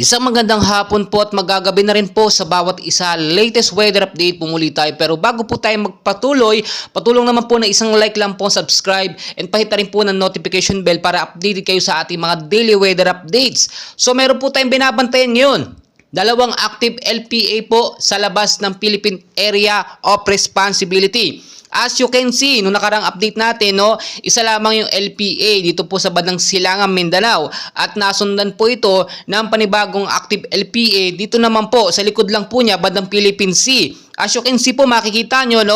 Isang magandang hapon po at magagabi na rin po sa bawat isa. Latest weather update po muli tayo. Pero bago po tayo magpatuloy, patulong naman po na isang like lang po, subscribe, and pahita rin po ng notification bell para updated kayo sa ating mga daily weather updates. So meron po tayong binabantayan ngayon. Dalawang active LPA po sa labas ng Philippine Area of Responsibility. As you can see, nung nakarang update natin, isa lamang yung LPA dito po sa bandang Silangan, Mindanao. At nasundan po ito ng panibagong active LPA dito naman po sa likod lang po niya, bandang Philippine Sea. As you can see po, makikita nyo,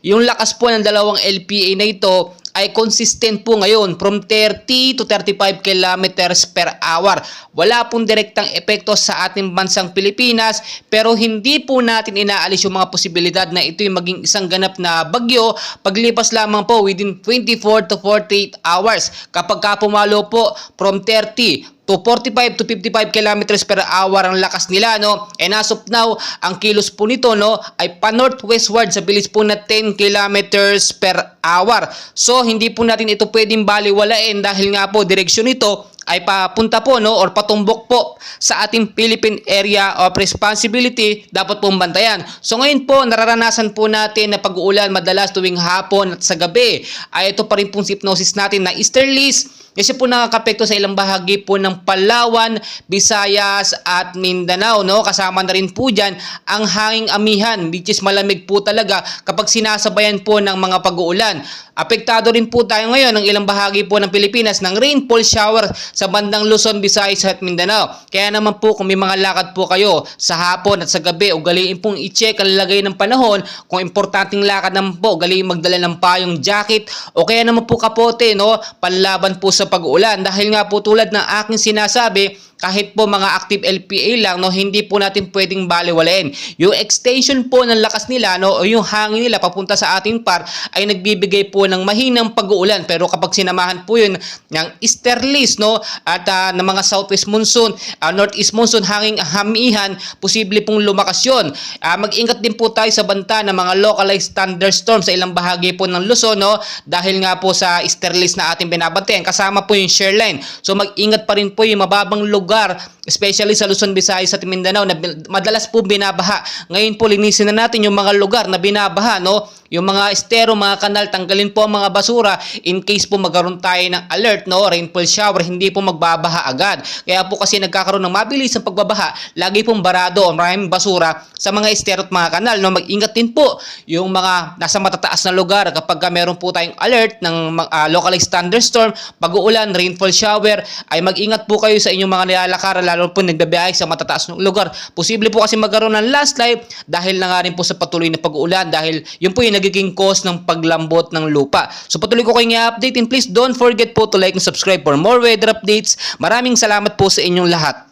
yung lakas po ng dalawang LPA na ito ay consistent po ngayon from 30 to 35 kilometers per hour. Wala pong direktang epekto sa ating bansang Pilipinas, pero hindi po natin inaalis yung mga posibilidad na ito yung maging isang ganap na bagyo paglipas lamang po within 24 to 48 hours. Kapag pumalo po from 30 to 45 to 55 kilometers per hour ang lakas nila, And as of now, ang kilos po nito, ay pa-northwestward sa bilis po na 10 kilometers per hour. So, hindi po natin ito pwedeng baliwalain dahil nga po direksyon nito ay papunta po or patumbok po sa ating Philippine Area of Responsibility, dapat pong bantayan. So ngayon po, nararanasan po natin na pag-uulan madalas tuwing hapon at sa gabi. Ay ito pa rin pong hypnosis natin na easterlies, kasi po nakakapekto sa ilang bahagi po ng Palawan, Visayas at Mindanao. Kasama na rin po dyan ang hanging amihan, which is malamig po talaga kapag sinasabayan po ng mga pag-uulan. Apektado rin po tayo ngayon ng ilang bahagi po ng Pilipinas ng rainfall shower sa bandang Luzon, Visayas at Mindanao. Kaya naman po kung may mga lakad po kayo sa hapon at sa gabi, ugaliin pong i-check ang lagay ng panahon. Kung importanteng lakad naman po, ugaliin magdala ng payong jacket o kaya naman po kapote, panlaban po sa pag-uulan. Dahil nga po tulad ng aking sinasabi, kahit po mga active LPA lang, hindi po natin pwedeng baliwalain. Yung extension po ng lakas nila, o yung hangin nila papunta sa ating par ay nagbibigay po ng mahinang pag-uulan. Pero kapag sinamahan po yun ng easterlies, at ng mga southwest monsoon, northeast monsoon, hanging hamihan, posible pong lumakas yun. Mag-ingat din po tayo sa banta ng mga localized thunderstorms sa ilang bahagi po ng Luzon, dahil nga po sa easterlies na ating binabantayan, kasama po yung shear line. So mag-ingat pa rin po yung mababang lugar, especially sa Luzon, Visayas at Mindanao na madalas po binabaha. Ngayon po linisin na natin yung mga lugar na binabaha, yung mga estero, mga kanal, tanggalin po ang mga basura in case po magkaroon tayo ng alert, rainfall shower, hindi po magbabaha agad. Kaya po kasi nagkakaroon ng mabilis ang pagbabaha, lagi pong barado o maraming basura sa mga estero at mga kanal. Mag-ingat din po yung mga nasa matataas na lugar kapag meron po tayong alert ng localized thunderstorm, pag-uulan, rainfall shower, ay mag-ingat po kayo sa inyong mga nilalakaran, lalo po nagbabiyahe sa matataas na lugar. Posible po kasi magkaroon ng landslide dahil na nga rin po sa patuloy na pag-uulan, dahil yun po yung nagiging cause ng paglambot ng lupa. So patuloy ko kayong i-update, and please don't forget po to like and subscribe for more weather updates. Maraming salamat po sa inyong lahat.